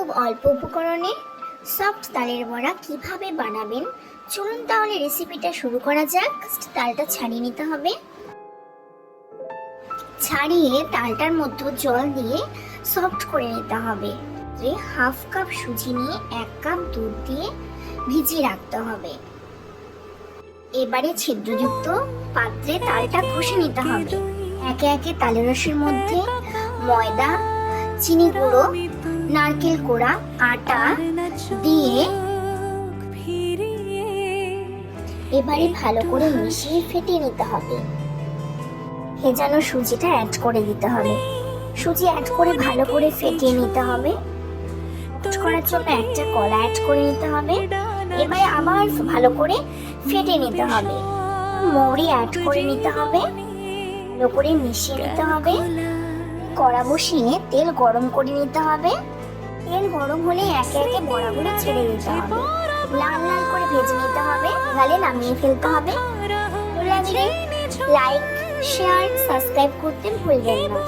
খুব অল্প উপকরণে সফট তালের বড়া কিভাবে বানাবেন চলুন তাহলে রেসিপিটা শুরু করা যাক। তালটা ছাড়িয়ে নিতে হবে। ছাড়িয়ে তালটার মধ্যে জল দিয়ে সফট করে নিতে হবে। হাফ কাপ সুজি নিয়ে 1 কাপ দুধ দিয়ে ভিজিয়ে রাখতে হবে। এবারে ছিদ্রযুক্ত পাত্রে তালটা ঘষে নিতে হবে। একে একে তালের রসের মধ্যে ময়দা, চিনি গুঁড়ো, নারকেল কোড়া, আটা দিয়ে এবারে ভালো করে মিশিয়ে ফেটিয়ে নিতে হবে। ভেজানো সুজিটা অ্যাড করে দিতে হবে। সুজি অ্যাড করে ভালো করে ফেটিয়ে নিতে হবে। করার জন্য একটা কলা অ্যাড করে নিতে হবে। এবারে আবার ভালো করে ফেটে নিতে হবে। মৌরি অ্যাড করে নিতে হবে। ভালো করে মিশিয়ে নিতে হবে। কড়া বসিয়ে তেল গরম করে নিতে হবে। তেল গরম হলে একে একে বড়াগুলো ছেড়ে দিতে হবে। লাল লাল করে ভেজে নিতে হবে। গালে নামিয়ে ফেলতে হবে। ভালো লাগলে লাইক, শেয়ার, সাবস্ক্রাইব করতে ভুলবেন না।